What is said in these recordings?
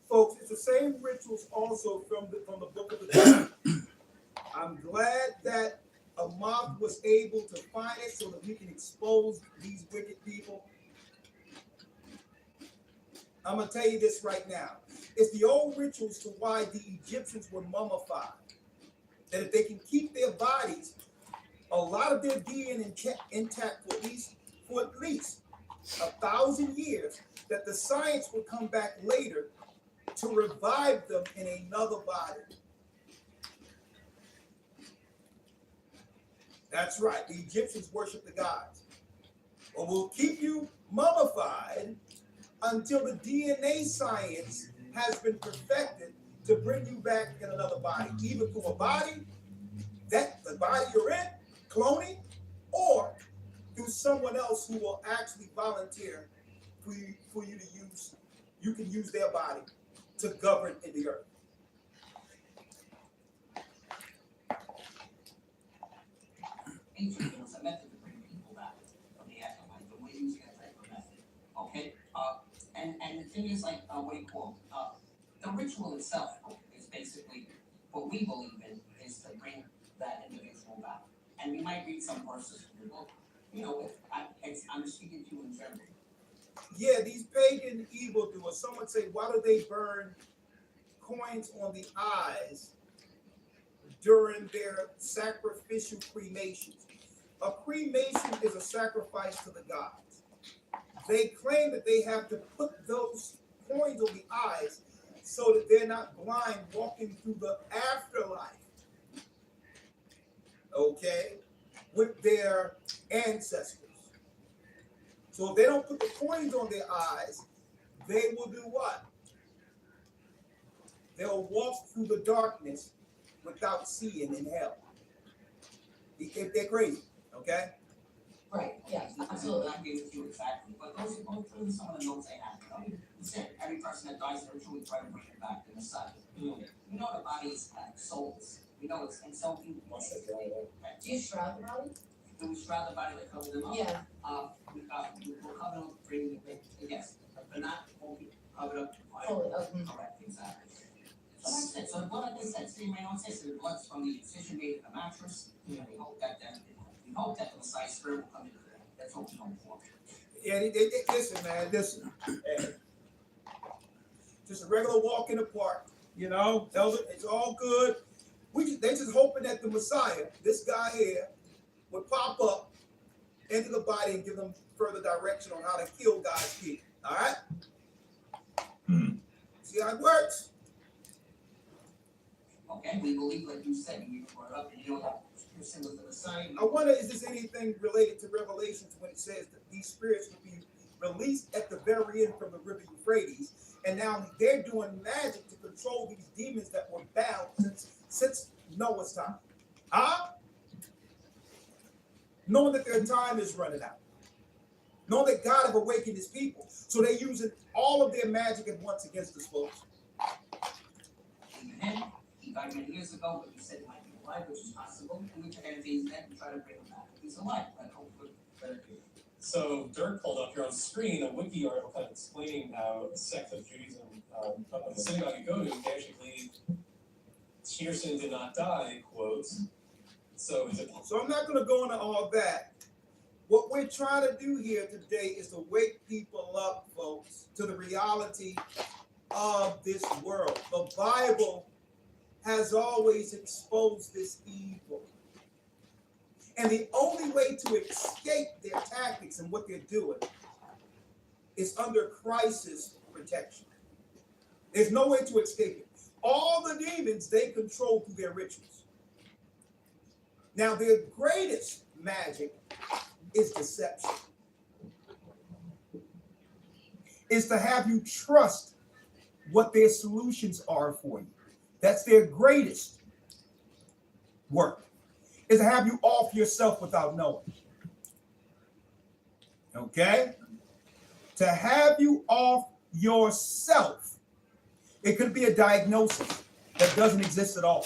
Folks, it's the same rituals also from the book of the Bible. I'm glad that a mob was able to find it so that we can expose these wicked people. I'm going to tell you this right now. It's the old rituals to why the Egyptians were mummified. That if they can keep their bodies, a lot of their DNA intact for at least 1,000 years, that the science would come back later to revive them in another body. That's right. The Egyptians worship the gods. Well, we'll keep you mummified until the DNA science has been perfected to bring you back in another body, either through a body, that the body you're in, cloning, or through someone else who will actually volunteer for you to use. You can use their body to govern in the earth. Ancient there was a method to bring people back from the afterlife, but we're using a type of method. Okay? And the thing is, like, what do you call it? The ritual itself is basically what we believe in, is to bring that individual back. And we might read some verses from the book. You know, I'm speaking to you in general. Yeah, these pagan evildoers, some would say, why do they burn coins on the eyes during their sacrificial cremations? A cremation is a sacrifice to the gods. They claim that they have to put those coins on the eyes so that they're not blind walking through the afterlife, okay, with their ancestors. So if they don't put the coins on their eyes, they will do what? They'll walk through the darkness without seeing in hell. If they're crazy, okay? Right, yeah, absolutely. I agree with you exactly. But those are some of the notes I have. You said every person that dies in a ritual, we try to bring it back to the sun. We know the body is souls. We know it's, and so we Do you shroud the body? do we shroud the body that covers them up? Yeah. We'll cover them, bring it, yes, but not won't be covered up. Fully, okay. Correct, exactly. So that's it. So the blood, like I said, Steve Ray says, the blood's from the incision made in the mattress. And we hope that the Messiah spirit will come into that. That's what we hope for. Yeah, listen, man, listen. Hey, just a regular walk in the park, you know, it's all good. They just hoping that the Messiah, this guy here, would pop up into the body and give them further direction on how to kill God's people. All right? See how it works? Okay, we believe, like you said, you brought up, and you know that person was the Messiah. I wonder, is this anything related to Revelations when it says that these spirits will be released at the very end from the river Euphrates, and now they're doing magic to control these demons that were bound since Noah's time? Huh? Knowing that their time is running out. Knowing that God have awakened his people. So they're using all of their magic at once against us, folks. He died many years ago, but he said he might be alive, which is possible. And we took anything dead and try to bring him back. He's alive, but hopefully better do. So Dirk pulled up here on screen a wiki article kind of explaining how the sect of Judaism, the synagogue you go to, they actually believe Shearson did not die, quotes. So I'm not going to go into all that. What we're trying to do here today is to wake people up, folks, to the reality of this world. The Bible has always exposed this evil. And the only way to escape their tactics and what they're doing is under Christ's protection. There's no way to escape it. All the demons they control through their rituals. Now, their greatest magic is deception. Is to have you trust what their solutions are for you. That's their greatest work. Is to have you off yourself without knowing. Okay? To have you off yourself. It could be a diagnosis that doesn't exist at all.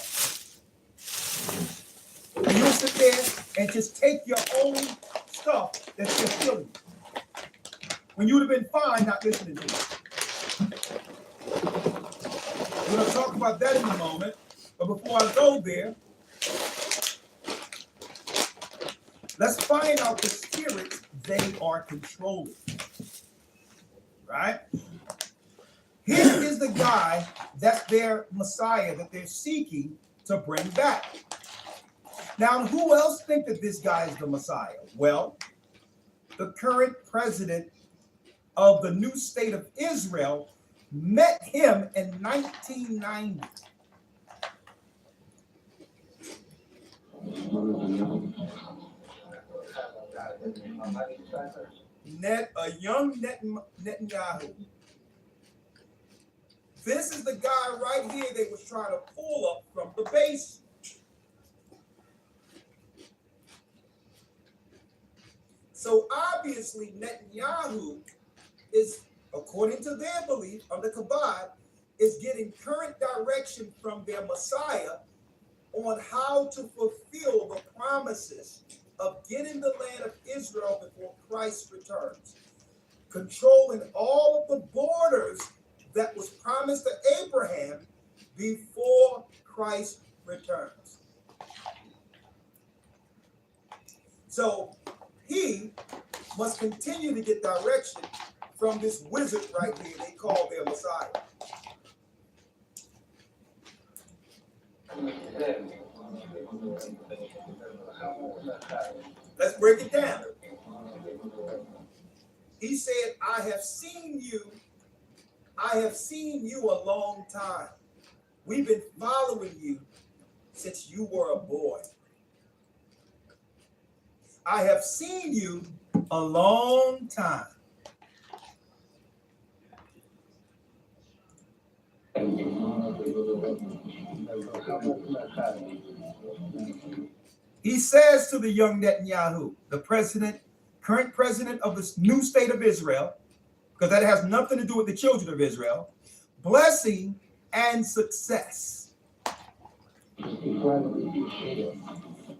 And you'll sit there and just take your own stuff that's just killing you. When you would have been fine not listening to it. We're going to talk about that in a moment. But before I go there, let's find out the spirits they are controlling. Right? Here is the guy that's their Messiah that they're seeking to bring back. Now, who else think that this guy is the Messiah? Well, the current president of the new state of Israel met him in 1990. A young Netanyahu. This is the guy right here they was trying to pull up from the base. So obviously Netanyahu is, according to their belief under Kabbalah, is getting current direction from their Messiah on how to fulfill the promises of getting the land of Israel before Christ returns, controlling all of the borders that was promised to Abraham before Christ returns. So he must continue to get direction from this wizard right here they call their Messiah. Let's break it down. He said, I have seen you a long time. We've been following you since you were a boy. I have seen you a long time. He says to the young Netanyahu, the current president of the new state of Israel, because that has nothing to do with the children of Israel, blessing and success.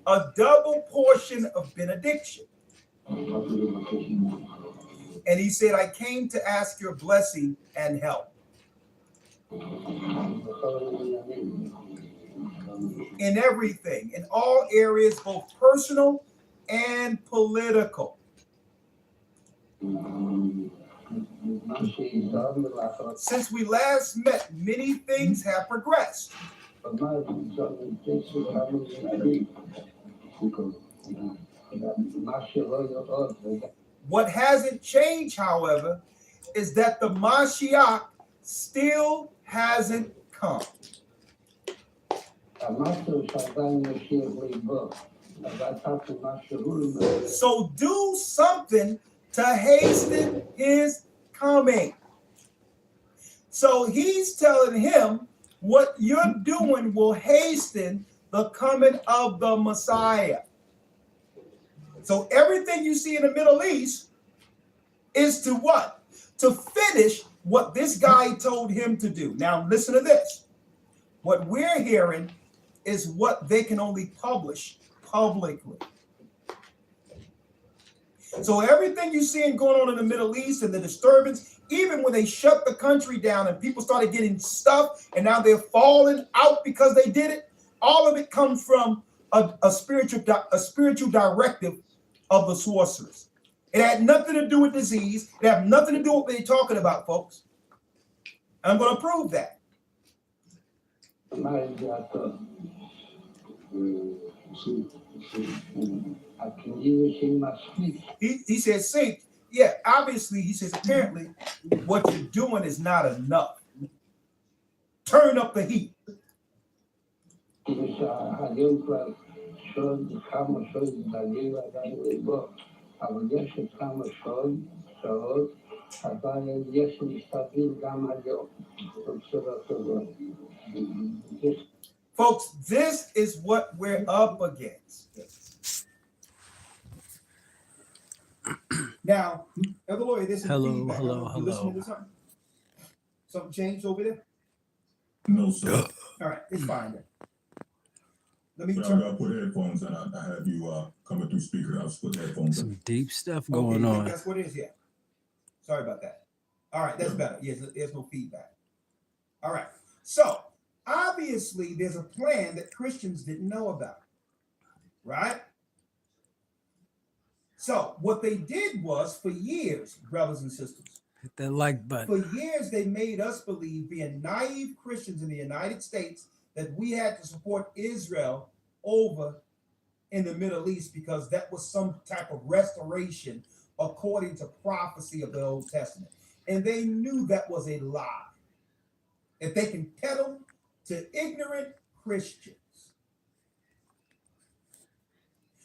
A double portion of benediction. And he said, I came to ask your blessing and help. In everything, in all areas, both personal and political. Since we last met, many things have progressed. What hasn't changed, however, is that the Mashiach still hasn't come. So do something to hasten his coming. So he's telling him what you're doing will hasten the coming of the Messiah. So everything you see in the Middle East is to what? To finish what this guy told him to do. Now listen to this. What we're hearing is what they can only publish publicly. So everything you're seeing going on in the Middle East and the disturbance, even when they shut the country down and people started getting stuff and now they're falling out because they did it, all of it comes from a spiritual directive of the sorcerers. It had nothing to do with disease. It had nothing to do with what they're talking about, folks. I'm going to prove that. He says, sink. Yeah, obviously, he says, apparently, what you're doing is not enough. Turn up the heat. Folks, this is what we're up against. Now, Elder Lawyer, this is feedback. Hello. Listening to something? Something changed over there? No, sir. All right, it's fine then. Let me So turn. I put headphones and I have you coming through speaker. I'll put headphones in. Some deep stuff going on. That's what it is, yeah. Sorry about that. All right, that's better. Yes, there's no feedback. All right. So obviously there's a plan that Christians didn't know about, right? So what they did was, for years, brothers and sisters, Hit that like button. for years they made us believe, being naive Christians in the United States, that we had to support Israel over in the Middle East because that was some type of restoration according to prophecy of the Old Testament. And they knew that was a lie. If they can peddle to ignorant Christians.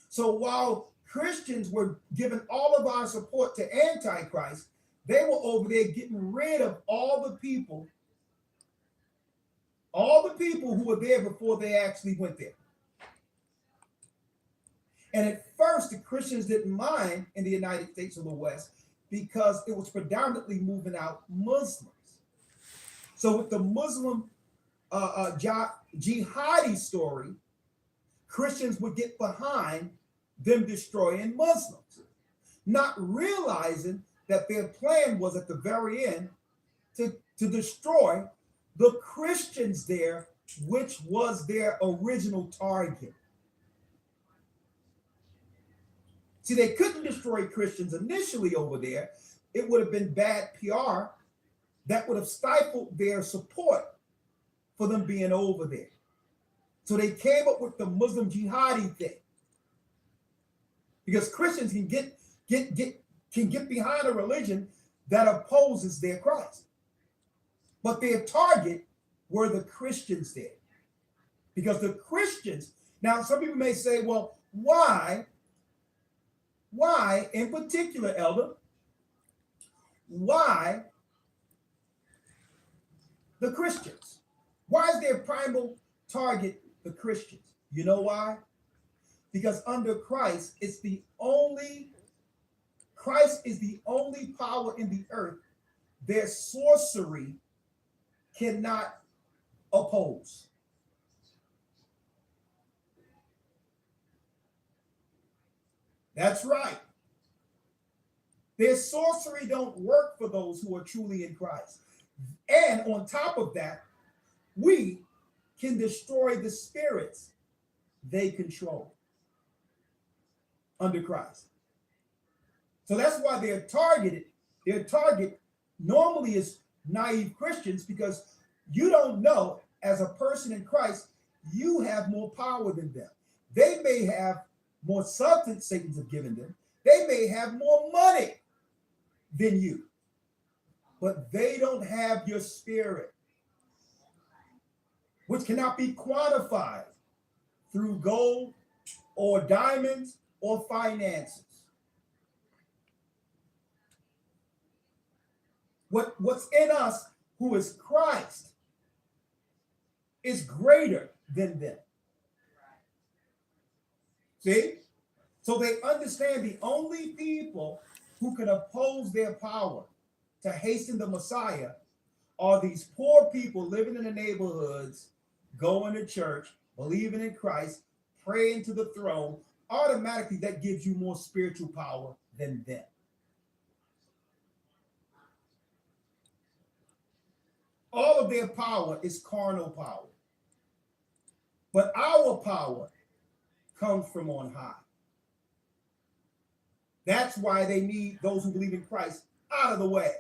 So while Christians were giving all of our support to Antichrist, they were over there getting rid of all the people who were there before they actually went there. And at first, the Christians didn't mind in the United States or the West because it was predominantly moving out Muslims. So with the Muslim jihadi story, Christians would get behind them destroying Muslims, not realizing that their plan was at the very end to destroy the Christians there, which was their original target. See, they couldn't destroy Christians initially over there. It would have been bad PR that would have stifled their support for them being over there. So they came up with the Muslim jihadi thing. Because Christians can get behind a religion that opposes their Christ. But their target were the Christians there. Because the Christians, now some people may say, well, why in particular, Elder, why the Christians? Why is their primal target the Christians? You know why? Because under Christ, Christ is the only power in the earth their sorcery cannot oppose. That's right. Their sorcery don't work for those who are truly in Christ. And on top of that, we can destroy the spirits they control under Christ. So that's why their target normally is naive Christians, because you don't know, as a person in Christ, you have more power than them. They may have more substance Satan's have given them. They may have more money than you, but they don't have your spirit, which cannot be quantified through gold or diamonds or finances. What's in us, who is Christ, is greater than them. See? So they understand the only people who can oppose their power to hasten the Messiah are these poor people living in the neighborhoods, going to church, believing in Christ, praying to the throne. Automatically, that gives you more spiritual power than them. All of their power is carnal power. But our power comes from on high. That's why they need those who believe in Christ out of the way.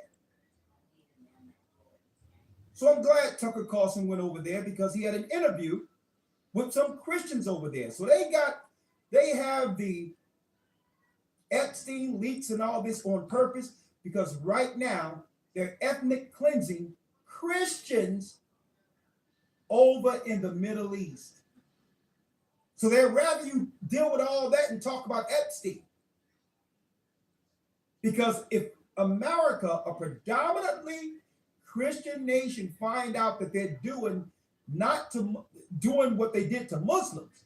So I'm glad Tucker Carlson went over there, because he had an interview with some Christians over there. So they have the Epstein leaks and all this on purpose, because right now they're ethnic cleansing Christians over in the Middle East. So they'd rather you deal with all that and talk about Epstein. Because if America, a predominantly Christian nation, find out that they're doing what they did to Muslims,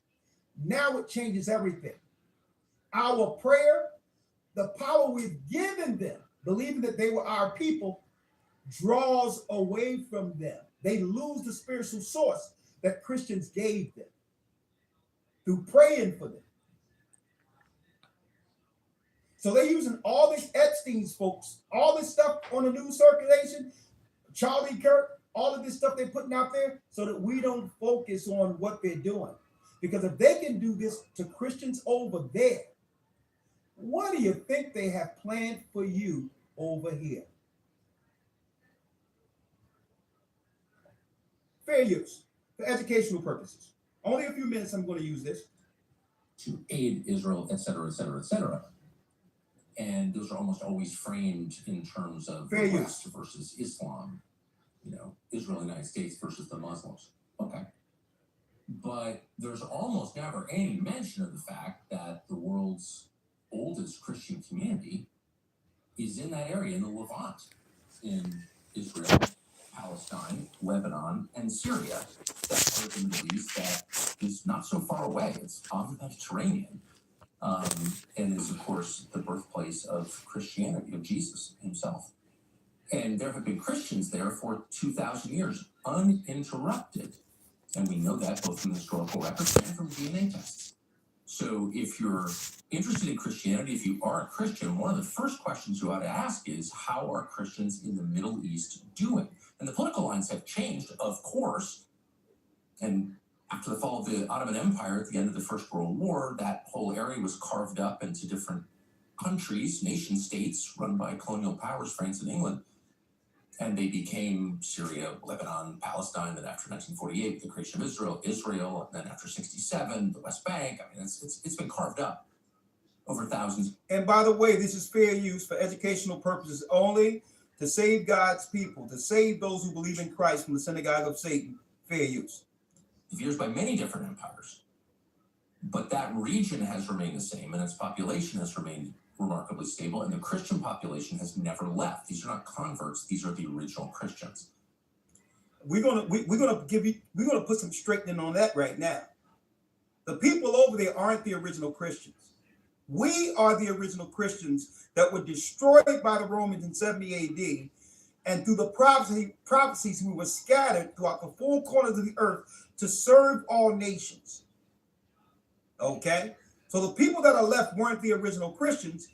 now it changes everything. Our prayer, the power we've given them, believing that they were our people, draws away from them. They lose the spiritual source that Christians gave them through praying for them. So they're using all these Epstein's folks, all this stuff on the news circulation, Charlie Kirk, all of this stuff they're putting out there so that we don't focus on what they're doing. Because if they can do this to Christians over there, what do you think they have planned for you over here? Fair use for educational purposes. Only a few minutes I'm going to use this. To aid Israel, et cetera, et cetera, et cetera. And those are almost always framed in terms of Fair the use. West versus Islam, Israel, United States versus the Muslims. Okay. But there's almost never any mention of the fact that the world's oldest Christian community is in that area, in the Levant, in Israel, Palestine, Lebanon, and Syria. That's part of the Middle East that is not so far away. It's on the Mediterranean. And is, of course, the birthplace of Christianity, of Jesus himself. And there have been Christians there for 2,000 years, uninterrupted. And we know that both from historical records and from DNA tests. So if you're interested in Christianity, if you are a Christian, one of the first questions you ought to ask is, how are Christians in the Middle East doing? And the political lines have changed, of course. And after the fall of the Ottoman Empire at the end of the First World War, that whole area was carved up into different countries, nation states run by colonial powers, France and England. And they became Syria, Lebanon, Palestine. Then after 1948, the creation of Israel, and then after 67, the West Bank. I mean, it's been carved up over thousands. And by the way, this is fair use for educational purposes only, to save God's people, to save those who believe in Christ from the synagogue of Satan. Fair use. Years by many different empires. But that region has remained the same, and its population has remained remarkably stable, and the Christian population has never left. These are not converts, these are the original Christians. We're gonna put some straightening on that right now. The people over there aren't the original Christians. We are the original Christians that were destroyed by the Romans in 70 AD, and through the prophecies we were scattered throughout the four corners of the earth to serve all nations. Okay? So the people that are left weren't the original Christians.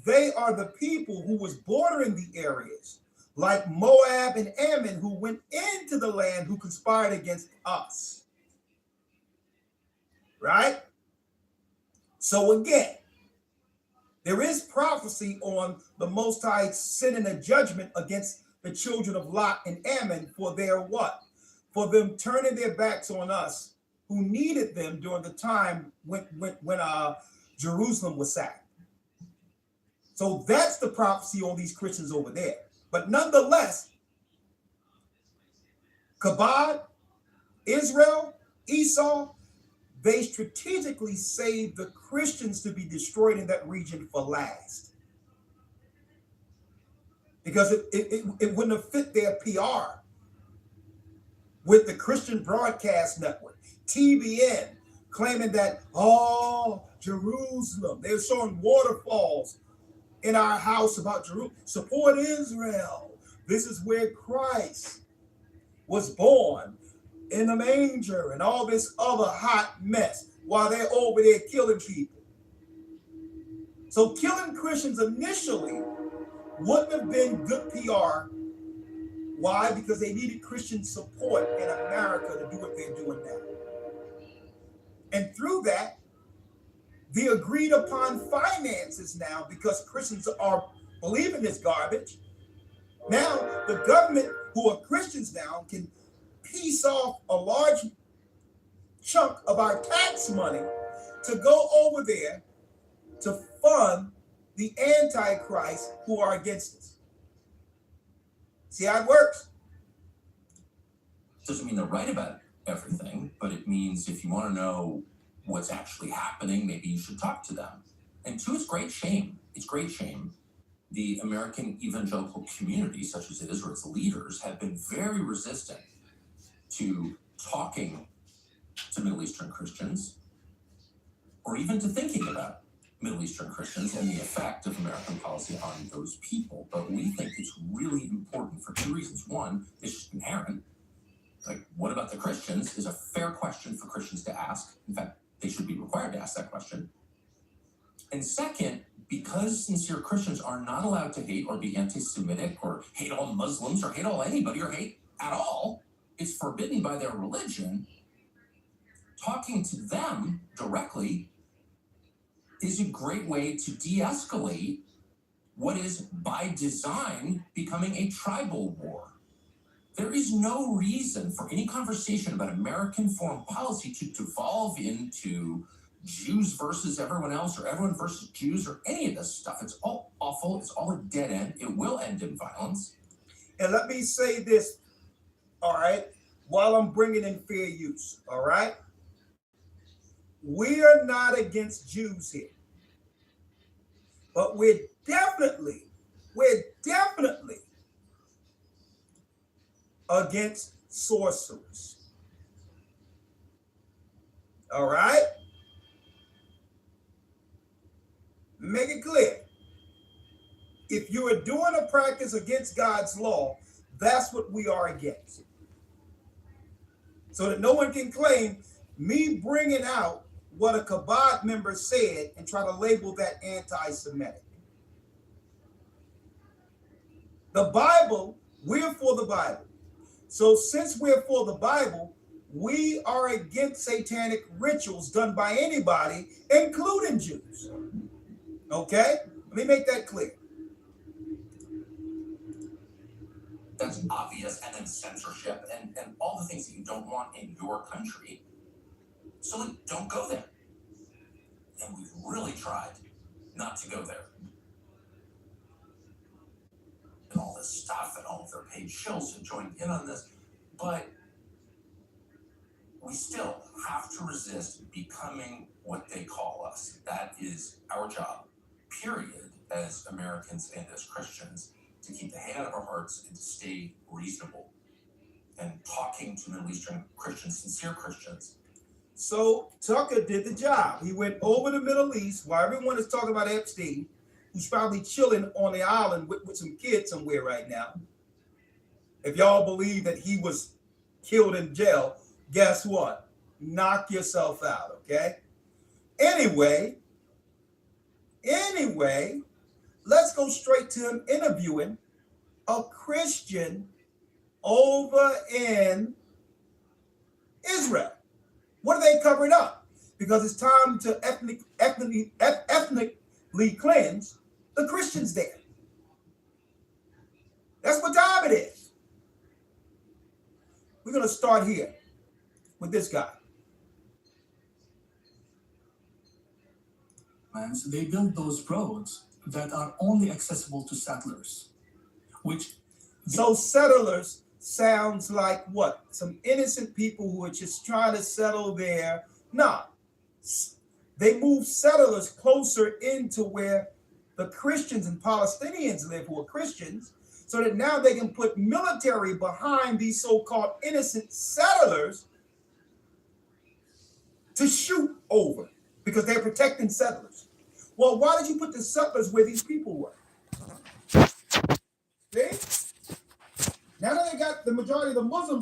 They are the people who was bordering the areas, like Moab and Ammon, who went into the land, who conspired against us. Right? So again, there is prophecy on the Most High sending a judgment against the children of Lot and Ammon for their what? For them turning their backs on us, who needed them during the time when Jerusalem was sacked. So that's the prophecy on these Christians over there. But nonetheless, Kabod, Israel, Esau, they strategically saved the Christians to be destroyed in that region for last. Because it wouldn't have fit their PR with the Christian Broadcast Network, TBN, claiming that, Jerusalem, they're showing waterfalls in our house about Jerusalem. Support Israel. This is where Christ was born, in the manger, and all this other hot mess while they're over there killing people. So killing Christians initially wouldn't have been good PR. Why? Because they needed Christian support in America to do what they're doing now. And through that, the agreed upon finances now, because Christians are believing this garbage. Now, the government, who are Christians now, can piece off a large chunk of our tax money to go over there to fund the Antichrist who are against us. See how it works? Doesn't mean they're right about everything, but it means if you want to know what's actually happening, maybe you should talk to them. And two, it's great shame. It's great shame. The American evangelical community, such as it is, or its leaders, have been very resistant to talking to Middle Eastern Christians, or even to thinking about Middle Eastern Christians and the effect of American policy on those people. But we think it's really important for two reasons. One, it's just inherent. Like, what about the Christians is a fair question for Christians to ask. In fact, they should be required to ask that question. And second, because sincere Christians are not allowed to hate or be anti-Semitic or hate all Muslims or hate all anybody or hate at all. It's forbidden by their religion. Talking to them directly is a great way to de-escalate what is by design becoming a tribal war. There is no reason for any conversation about American foreign policy to devolve into Jews versus everyone else or everyone versus Jews or any of this stuff. It's all awful. It's all a dead end. It will end in violence. And let me say this, all right, while I'm bringing in fair use, all right? We are not against Jews here, but we're definitely against sorcerers. All right? Make it clear. If you are doing a practice against God's law, that's what we are against. So that no one can claim me bringing out what a Kabbalah member said and try to label that anti-Semitic. The Bible, we're for the Bible. So since we're for the Bible, we are against satanic rituals done by anybody, including Jews. Okay? Let me make that clear. That's obvious, and then censorship and all the things that you don't want in your country. So don't go there. And we've really tried not to go there. And all this stuff and all of their paid shills have joined in on this, but we still have to resist becoming what they call us. That is our job, period, as Americans and as Christians, to keep the hate out of our hearts and to stay reasonable and talking to Middle Eastern Christians, sincere Christians. So Tucker did the job. He went over the Middle East while everyone is talking about Epstein, who's probably chilling on the island with some kids somewhere right now. If y'all believe that he was killed in jail, guess what? Knock yourself out, okay? Anyway, let's go straight to him interviewing a Christian over in Israel. What are they covering up? Because it's time to ethnically cleanse the Christians there. That's what time it is. We're going to start here with this guy. So they build those roads that are only accessible to settlers, which... So settlers sounds like what? Some innocent people who are just trying to settle there. Nah, they move settlers closer into where the Christians and Palestinians live who are Christians, so that now they can put military behind these so-called innocent settlers to shoot over because they're protecting settlers. Well, why did you put the settlers where these people were? See? Now that they got the majority of the Muslims